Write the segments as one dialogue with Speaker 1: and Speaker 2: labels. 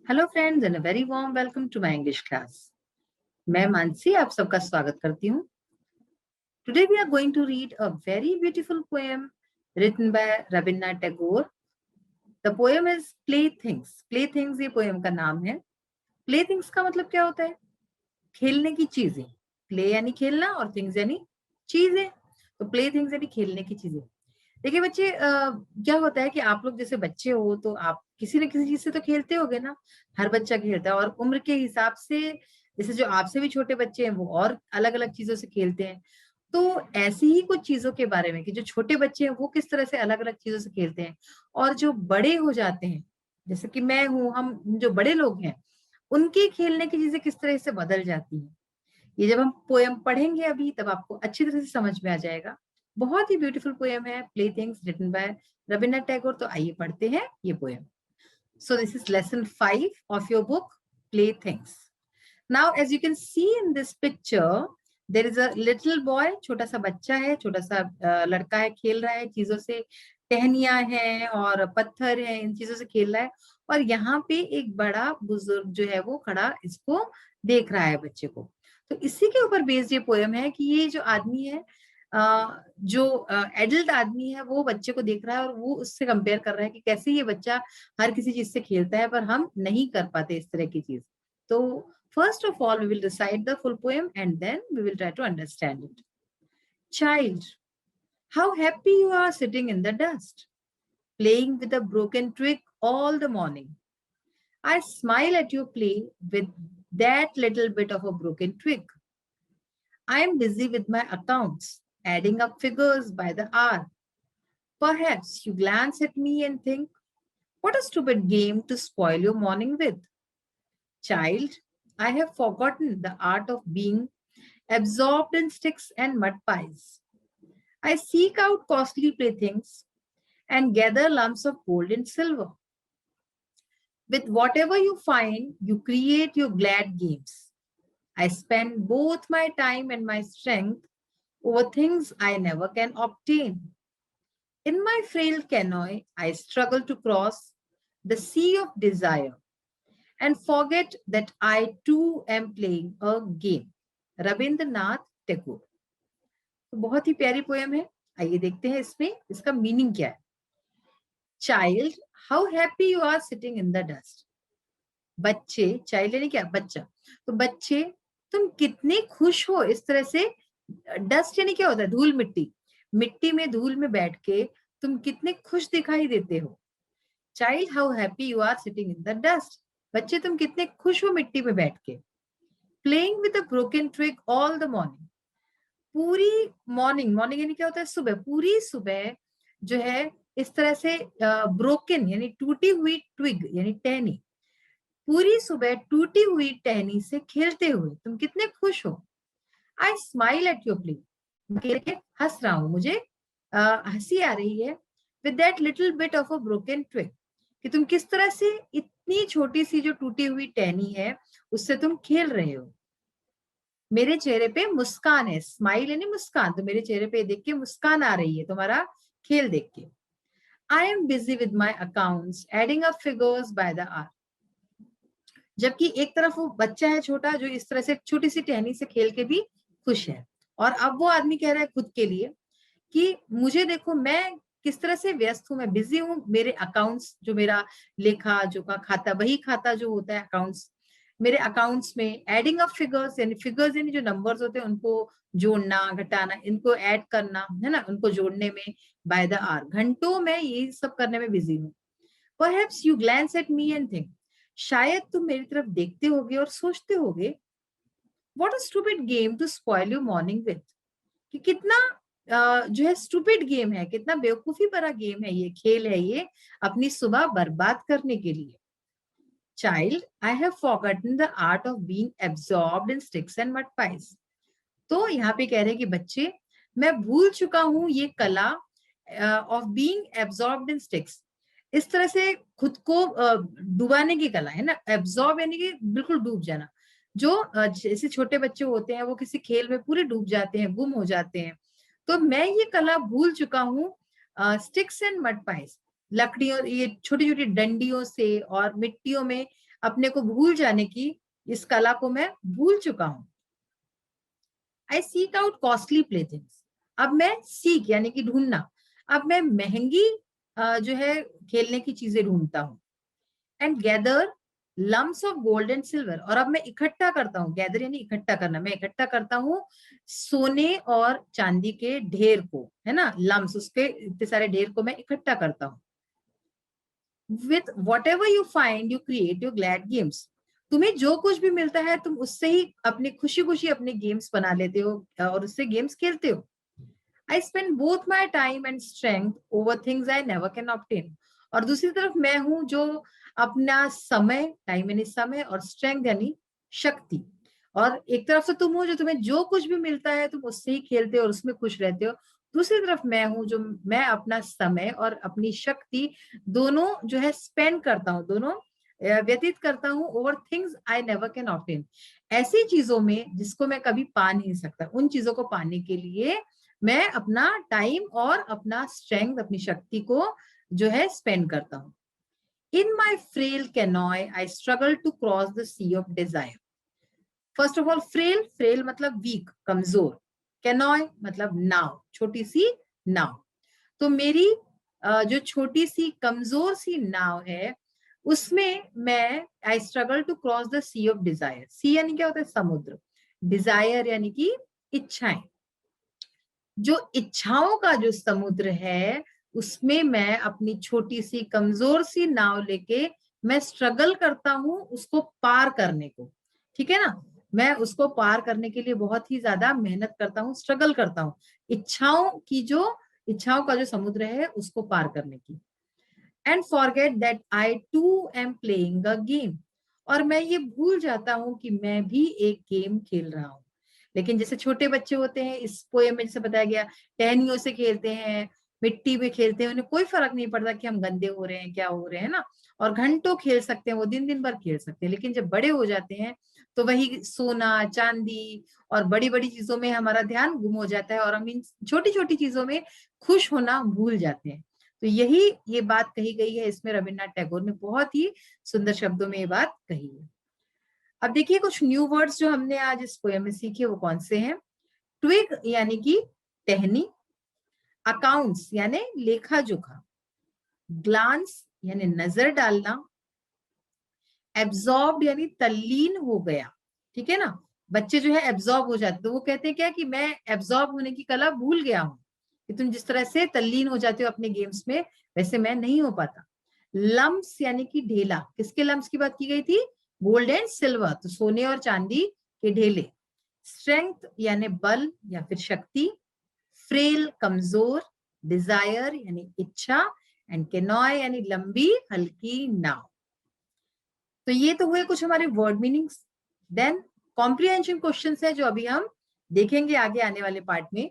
Speaker 1: Hello friends and a very warm welcome to my English class. मैं मानसी आप सबका स्वागत करती हूँ। Today we are going to read a very beautiful poem written by Rabindranath Tagore. The poem is playthings. Playthings ये poem का नाम है। प्लेथिंग्स का मतलब क्या होता है? खेलने की चीजें। प्ले यानी खेलना और थिंग्स यानी चीजें। तो प्ले थिंग्स यानी खेलने की चीजें। देखिए बच्चे, क्या होता है कि आप लोग जैसे बच्चे हो तो आप किसी न किसी चीज से तो खेलते होगे ना। हर बच्चा खेलता है और उम्र के हिसाब से जैसे जो आपसे भी छोटे बच्चे हैं वो और अलग अलग चीजों से खेलते हैं। तो ऐसी ही कुछ चीजों के बारे में कि जो छोटे बच्चे हैं वो किस तरह से अलग अलग चीजों से खेलते हैं और जो बड़े हो जाते हैं जैसे कि मैं हूं, हम जो बड़े लोग हैं उनकी खेलने की चीजें किस तरह से बदल जाती हैं। ये जब हम पोयम पढ़ेंगे अभी तब आपको अच्छी तरह से समझ में आ जाएगा। बहुत ही ब्यूटीफुल पोयम है playthings written by Rabindranath Tagore. तो आइए पढ़ते हैं ये poem. So this is lesson 5 of your book playthings. Now as you can see in this picture there is a little boy. छोटा सा बच्चा है, छोटा सा लड़का है, खेल रहा है चीजों से। टहनियां हैं और पत्थर है, इन चीजों से खेल रहा है। और यहाँ पे एक बड़ा बुजुर्ग जो है वो खड़ा इसको देख रहा है बच्चे को। तो इसी के ऊपर बेस्ड ये पोयम है कि ये जो आदमी है, जो एडल्ट आदमी है वो बच्चे को देख रहा है और वो उससे कंपेयर कर रहा है कि कैसे ये बच्चा हर किसी चीज से खेलता है पर हम नहीं कर पाते इस तरह की चीज। तो first of all we will recite the full poem and then we will try to understand it. Child, how happy you are sitting in the dust, playing with a broken twig all the morning. I smile at your play with that little bit of a broken twig. I am busy with my accounts, adding up figures by the hour. Perhaps you glance at me and think, what a stupid game to spoil your morning with. Child, I have forgotten the art of being absorbed in sticks and mud pies. I seek out costly playthings and gather lumps of gold and silver. With whatever you find, you create your glad games. I spend both my time and my strength over things I never can obtain. In my frail canoe, I struggle to cross the sea of desire and forget that I too am playing a game. Rabindranath Tagore. तो बहुत ही प्यारी poem है। आइए देखते हैं इसमें इसका meaning क्या है। Child, how happy you are sitting in the dust. बच्चे, चाइल्ड यानी क्या? बच्चा। तो बच्चे, तुम कितने खुश हो इस तरह से। डस्ट यानी क्या होता है? धूल मिट्टी। मिट्टी में, धूल में बैठ के तुम कितने खुश दिखाई देते हो। Child, how happy you are sitting in the dust. बच्चे, तुम कितने खुश हो मिट्टी में बैठ के। Playing with a broken twig all the morning. पूरी मॉर्निंग, मॉर्निंग यानी क्या होता है? सुबह। पूरी सुबह जो है इस तरह से ब्रोकन यानी टूटी हुई ट्विग यानी टहनी। पूरी सुबह टूटी हुई टहनी से खेलते हुए तुम कितने खुश हो। I smile at your play. मैं हंस रहा हूं, मुझे हंसी आ रही है। With that little bit of a broken twig, कि तुम किस तरह से इतनी छोटी सी जो टूटी हुई टहनी है उससे तुम खेल रहे हो। मेरे चेहरे पे मुस्कान है। स्माइल यानी मुस्कान। तो मेरे चेहरे पे देख के मुस्कान आ रही है तुम्हारा खेल देख के। I am busy with my accounts adding up figures by the hour. जबकि एक तरफ वो बच्चा है छोटा जो इस तरह से छोटी सी टहनी से खेल के भी खुश है। और अब वो आदमी कह रहा है खुद के लिए कि मुझे देखो, मैं किस तरह से व्यस्त हूं, मैं बिजी हूं। मेरे अकाउंट्स, जो मेरा लेखा जोखा खाता, वही खाता जो होता है अकाउंट्स, मेरे अकाउंट्स में एडिंग अप फिगर्स यानी फिगर्स यानी जो नंबर्स होते हैं उनको जोड़ना घटाना, इनको ऐड करना है ना, उनको जोड़ने में बाय द आवर, घंटों में यही सब करने में बिजी हूँ। Perhaps you glance at me and think, शायद तुम मेरी तरफ देखते होगे और सोचते होगे, what a stupid game to spoil your morning with, कि कितना जो है स्टूपिड गेम है, कितना बेवकूफी भरा गेम है, ये खेल है ये अपनी सुबह बर्बाद करने के लिए। Child, I have forgotten the art of being absorbed in sticks and mud pies. तो यहाँ पे कह रहे हैं कि बच्चे, मैं भूल चुका हूं ये कला of being absorbed in sticks, इस तरह से खुद को डुबाने की कला है ना। एब्सॉर्ब यानी कि बिल्कुल डूब जाना। जो जैसे छोटे बच्चे होते हैं वो किसी खेल में पूरे डूब जाते हैं, गुम हो जाते हैं। तो मैं ये कला भूल चुका हूँ स्टिक्स एंड मड पाइस, लकड़ियों, ये छोटी छोटी डंडियों से और मिट्टियों में अपने को भूल जाने की इस कला को मैं भूल चुका हूं। आई सीक आउट कॉस्टली प्लेथिंग्स, अब मैं सीख यानी कि ढूंढना, अब मैं महंगी जो है खेलने की चीजें ढूंढता हूँ। And gather lumps of gold and silver, और अब मैं इकट्ठा करता हूँ, गैदर यानी इकट्ठा करना, मैं इकट्ठा करता हूँ सोने और चांदी के ढेर को, है ना, लम्स, उसके इतने सारे ढेर को मैं इकट्ठा करता हूँ। With what ever you find you create your glad games, तुम्हें जो कुछ भी मिलता है तुम उससे ही अपनी खुशी खुशी अपने गेम्स बना लेते हो और उससे गेम्स खेलते हो। I spend both my time and strength over things I never can obtain, और दूसरी तरफ मैं हूं जो अपना समय, टाइम यानी समय, और स्ट्रेंथ यानी शक्ति, और एक तरफ से तुम हो जो तुम्हें जो कुछ भी मिलता है तुम उससे ही खेलते हो और उसमें खुश रहते हो। दूसरी तरफ मैं हूं जो मैं अपना समय और अपनी शक्ति दोनों जो है स्पेंड करता हूँ, दोनों व्यतीत करता हूँ over things I never can obtain, ऐसी चीजों में जिसको मैं कभी पा नहीं सकता, उन चीजों को पाने के लिए मैं अपना टाइम और अपना स्ट्रेंथ, अपनी शक्ति को जो है स्पेंड करता हूं। In my frail canoe I struggle to cross the sea of desire. First of all frail, frail मतलब वीक, कमजोर, कैनॉय मतलब नाव, छोटी सी नाव। तो मेरी जो छोटी सी कमजोर सी नाव है उसमें मैं I struggle to cross the sea of desire, sea यानी क्या होता है, समुद्र, डिजायर यानी कि इच्छाएं, जो इच्छाओं का जो समुद्र है उसमें मैं अपनी छोटी सी कमजोर सी नाव लेके मैं स्ट्रगल करता हूं उसको पार करने को, ठीक है ना, मैं उसको पार करने के लिए बहुत ही ज्यादा मेहनत करता हूँ, स्ट्रगल करता हूँ इच्छाओं का जो समुद्र है उसको पार करने की। And forget that I too am playing a game, और मैं ये भूल जाता हूँ कि मैं भी एक गेम खेल रहा हूँ। लेकिन जैसे छोटे बच्चे होते हैं, इस पोएम में जैसे बताया गया, टहनियों से खेलते हैं, मिट्टी में खेलते हैं, उन्हें कोई फर्क नहीं पड़ता कि हम गंदे हो रहे हैं क्या हो रहे हैं ना, और घंटों खेल सकते हैं, वो दिन दिन भर खेल सकते हैं। लेकिन जब बड़े हो जाते हैं तो वही सोना चांदी और बड़ी बड़ी चीजों में हमारा ध्यान गुम हो जाता है और हम इन छोटी छोटी चीजों में खुश होना भूल जाते हैं। तो यही ये बात कही गई है इसमें, रविन्द्रनाथ टैगोर ने बहुत ही सुंदर शब्दों में ये बात कही है। अब देखिए कुछ न्यू वर्ड्स जो हमने आज इस पोएम में सीखे वो कौन से हैं। ट्विग यानी कि टहनी, अकाउंट्स यानी लेखा जोखा, ग्लांस यानी नजर डालना, एब्जॉर्ब यानी तल्लीन हो गया, ठीक है ना, बच्चे जो है एब्जॉर्ब हो जाते, तो वो कहते हैं क्या कि मैं एब्जॉर्ब होने की कला भूल गया हूं, कि तुम जिस तरह से तल्लीन हो जाते हो अपने गेम्स में वैसे मैं नहीं हो पाता। लम्स यानी कि ढेला, किसके लम्स की बात की गई थी, गोल्ड एंड सिल्वर, तो सोने और चांदी के ढेले। स्ट्रेंथ यानी बल या फिर शक्ति, फ्रेल कमजोर, डिजायर यानी इच्छा, एंड केनॉय यानी लंबी हल्की नाव। तो ये तो हुए कुछ हमारे word meanings. Then comprehension questions है जो अभी हम देखेंगे आगे आने वाले पार्ट में।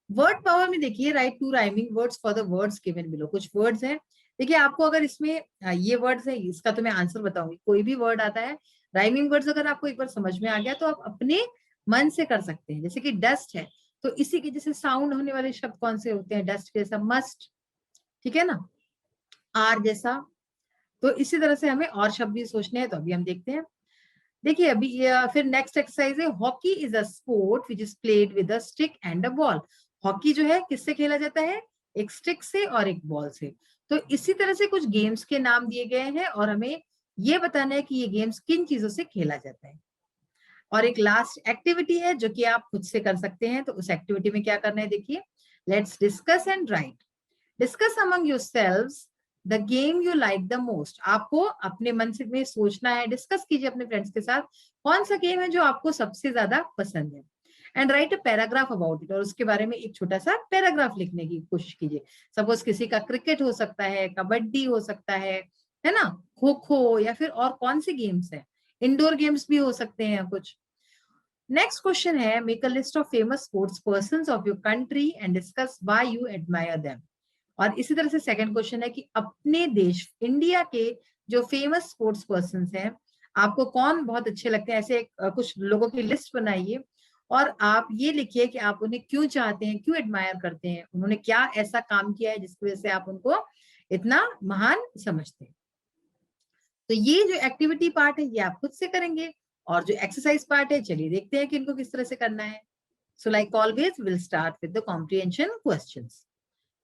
Speaker 1: वर्ड पावर में देखिए, write two rhyming words for the words given below, कुछ वर्ड्स हैं। देखिए आपको अगर इसमें ये वर्ड्स है, इसका तो मैं आंसर बताऊंगी, कोई भी वर्ड आता है राइमिंग वर्ड्स अगर आपको एक बार समझ में आ गया तो आप अपने मन से कर सकते हैं। जैसे कि डस्ट है, तो इसी के जैसे साउंड होने वाले शब्द कौन से होते हैं, डस्ट के जैसा मस्ट, ठीक है ना, आर जैसा। तो इसी तरह से हमें और शब्द भी सोचने हैं, तो अभी हम देखते हैं। देखिए अभी फिर नेक्स्ट एक्सरसाइज है, hockey is a sport which is played with a stick and a ball. Hockey जो है किससे खेला जाता है, एक स्टिक से और एक बॉल से। तो इसी तरह से कुछ गेम्स के नाम दिए गए हैं और हमें ये बताना है कि ये गेम्स किन चीजों से खेला जाता है। और एक लास्ट एक्टिविटी है जो कि आप खुद से कर सकते हैं। तो उस एक्टिविटी में क्या करना है, देखिए, let's discuss and right. Discuss among yourselves the game you like the most. आपको अपने मन से में सोचना है, डिस्कस कीजिए अपने फ्रेंड्स के साथ कौन सा गेम है जो आपको सबसे ज्यादा पसंद है। And right a paragraph about it, और उसके बारे में एक छोटा सा पैराग्राफ लिखने की कोशिश कीजिए। सपोज किसी का क्रिकेट हो सकता है, कबड्डी हो सकता है ना, खो खो, या फिर और कौन से गेम्स हैं, इंडोर गेम्स भी हो सकते हैं कुछ। नेक्स्ट क्वेश्चन है, make a list of famous sports persons of your country and discuss why you admire them. और इसी तरह से सेकंड क्वेश्चन है कि अपने देश इंडिया के जो फेमस स्पोर्ट्स पर्सन हैं आपको कौन बहुत अच्छे लगते हैं, ऐसे कुछ लोगों की लिस्ट बनाइए और आप ये लिखिए कि आप उन्हें क्यों चाहते हैं, क्यों एडमायर करते हैं, उन्होंने क्या ऐसा काम किया है जिसकी वजह से आप उनको इतना महान समझते हैं। तो ये जो एक्टिविटी पार्ट है ये आप खुद से करेंगे, और जो एक्सरसाइज पार्ट है चलिए देखते हैं कि इनको किस तरह से करना है. So like always, we'll start with the comprehension questions.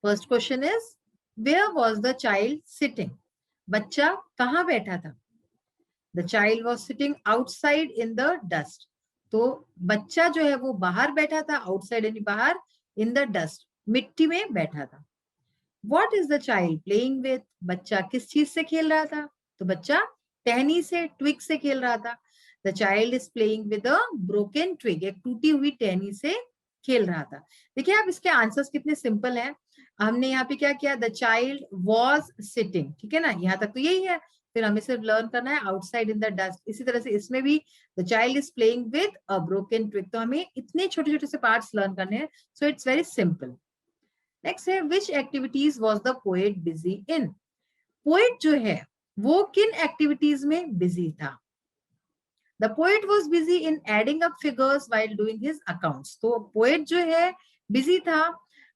Speaker 1: First question is, where was the child sitting? बच्चा कहाँ बैठा था? The child was sitting outside in the dust. तो बच्चा जो है वो बाहर बैठा था, outside यानी बाहर, in the dust मिट्टी में बैठा था. What is the child playing with? बच्चा किस चीज से खेल रहा था? तो बच्चा टहनी से, ट्विग से खेल रहा था. The child is playing with a broken twig. एक टूटी हुई टहनी से खेल रहा था. देखिए आप इसके आंसर्स कितने सिंपल हैं. हमने यहाँ पे क्या किया, द चाइल्ड वॉज सिटिंग, ठीक है ना, यहाँ तक तो यही है. फिर हमें सिर्फ लर्न करना है आउटसाइड इन द डस्ट. इसी तरह से इसमें भी the child is playing with a broken twig. तो हमें इतने छोटे छोटे से पार्ट्स लर्न करने हैं. So it's very simple. Next है, which activities was the poet busy in? Poet जो है वो किन एक्टिविटीज में बिजी था? The poet was busy in adding up figures while doing his accounts. तो पोएट जो है बिजी था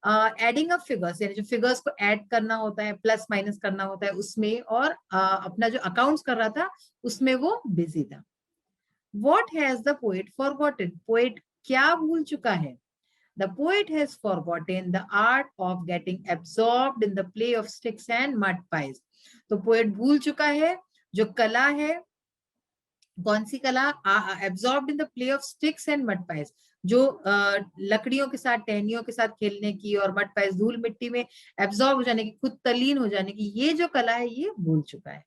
Speaker 1: एडिंग अप फिगर्स, यानी जो फिगर्स को ऐड करना होता है, प्लस माइनस करना होता है उसमें, और अपना जो अकाउंट्स कर रहा था उसमें वो बिजी था. What has the poet forgotten? Poet क्या भूल चुका है? The poet has forgotten the art of getting absorbed in the play of sticks and mud pies. तो पोएट भूल चुका है जो कला है. कौन सी कला? absorbed in the play of sticks and mud pies. जो लकड़ियों के साथ, टहनियों के साथ खेलने की, और मड पाइस धूल मिट्टी में एब्जॉर्ब हो जाने की, खुद तल्लीन हो जाने की, ये जो कला है ये भूल चुका है.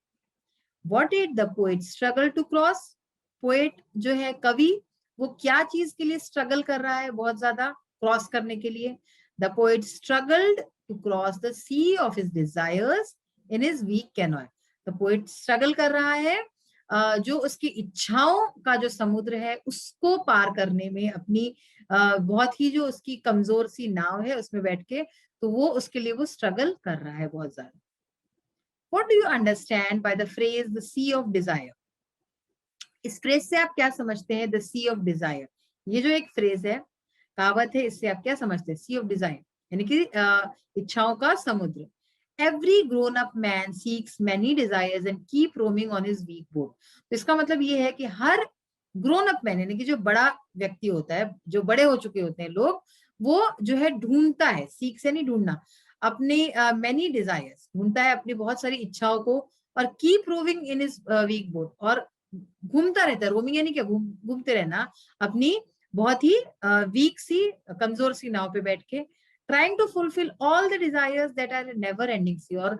Speaker 1: What did the poet struggle to cross? Poet जो है कवि, वो क्या चीज के लिए स्ट्रगल कर रहा है बहुत ज्यादा क्रॉस करने के लिए? The poet struggled to cross the sea of his desires in his weak canoe. The poet struggle कर रहा है जो उसकी इच्छाओं का जो समुद्र है उसको पार करने में, अपनी बहुत ही जो उसकी कमजोर सी नाव है उसमें बैठ के, तो वो उसके लिए वो स्ट्रगल कर रहा है बहुत ज्यादा. What do you understand by the phrase the sea of desire? इस फ्रेज से आप क्या समझते हैं? द सी ऑफ डिजायर, ये जो एक फ्रेज है, कहावत है, इससे आप क्या समझते हैं? सी ऑफ डिजायर यानी कि इच्छाओं का समुद्र. Every grown up man seeks many desires and keep roaming on his weak boat. तो इसका मतलब ये है कि हर ग्रोन अप मैन यानी कि जो बड़ा व्यक्ति होता है, जो बड़े हो चुके होते हैं लोग, वो जो है ढूंढता है, सीख से नहीं ढूंढना, अपने मैनी डिजायर्स ढूंढता है, अपनी बहुत सारी इच्छाओं को, और keep roving in his weak boat, और घूमता रहता है. रोमिंग यानी क्या? घूमते रहना अपनी बहुत ही वीक सी, कमजोर सी नाव पे बैठ के. Trying to fulfil all the desires that are never ending sea, और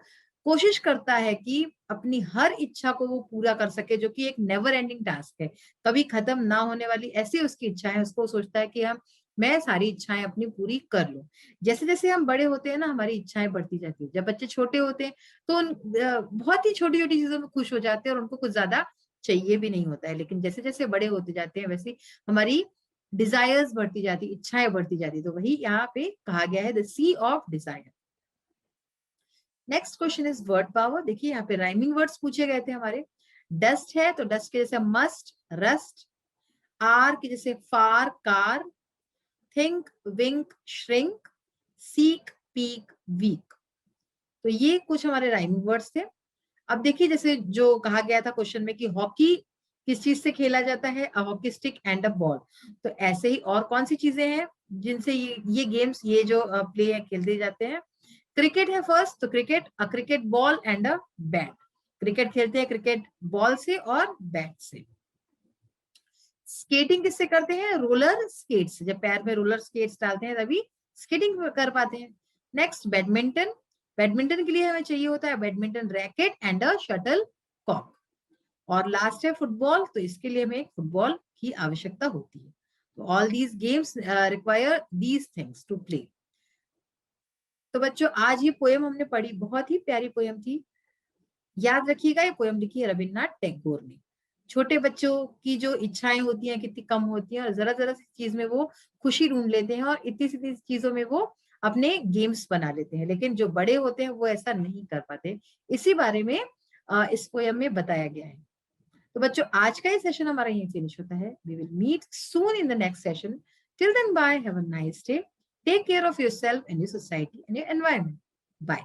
Speaker 1: कोशिश करता है कि अपनी हर इच्छा को वो पूरा कर सके, जो कि एक नेवर एंडिंग टास्क है, कभी खत्म ना होने वाली ऐसी उसकी इच्छा है. उसको सोचता है कि मैं सारी इच्छाएं अपनी पूरी कर लूं. जैसे जैसे हम बड़े होते हैं ना, हमारी इच्छाएं बढ़ती जाती है. जब बच्चे छोटे होते हैं तो बहुत ही छोटी छोटी चीजों में खुश हो जाते हैं और उनको कुछ ज्यादा चाहिए भी नहीं होता है. लेकिन जैसे जैसे बड़े होते जाते हैं वैसे हमारी डिजायर्स बढ़ती जाती, इच्छाएं बढ़ती जाती. तो वही यहाँ पे कहा गया है, the sea of desire. Next question is word power. देखिए यहाँ पे राइमिंग वर्ड्स पूछे गए थे हमारे. डस्ट है तो डस्ट के जैसे मस्ट, रस्ट. आर के जैसे far, car. Think, wink, shrink. Seek, peak, week. तो ये कुछ हमारे राइमिंग वर्ड्स थे. अब देखिए जैसे जो कहा गया था क्वेश्चन में कि हॉकी किस चीज से खेला जाता है? A hockey stick and a ball. तो ऐसे ही और कौन सी चीजें हैं जिनसे ये गेम्स, ये जो प्ले है, खेलते जाते हैं? क्रिकेट है फर्स्ट, तो cricket, a cricket ball and a bat. Cricket खेलते हैं क्रिकेट बॉल से और बैट से. स्केटिंग किससे करते हैं? Roller skates. जब पैर में रोलर स्केट्स डालते हैं तभी स्केटिंग कर पाते हैं. Next badminton. बैडमिंटन के लिए हमें चाहिए होता है badminton racket and a shuttlecock. और लास्ट है फुटबॉल, तो इसके लिए हमें एक फुटबॉल की आवश्यकता होती है. तो all these games require these things to play. तो बच्चों आज ये पोएम हमने पढ़ी, बहुत ही प्यारी पोएम थी. याद रखिएगा ये पोएम लिखी है रविन्द्रनाथ टैगोर ने. छोटे बच्चों की जो इच्छाएं होती हैं कितनी कम होती हैं, और जरा जरा सी चीज में वो खुशी ढूंढ लेते हैं, और इतनी सी चीजों में वो अपने गेम्स बना लेते हैं. लेकिन जो बड़े होते हैं वो ऐसा नहीं कर पाते. इसी बारे में इस पोएम में बताया गया है. तो बच्चों आज का ये सेशन हमारा यहीं फिनिश होता है. We will meet soon in the next session. Till then bye, have a nice day. Take care of yourself and your society and your environment. Bye.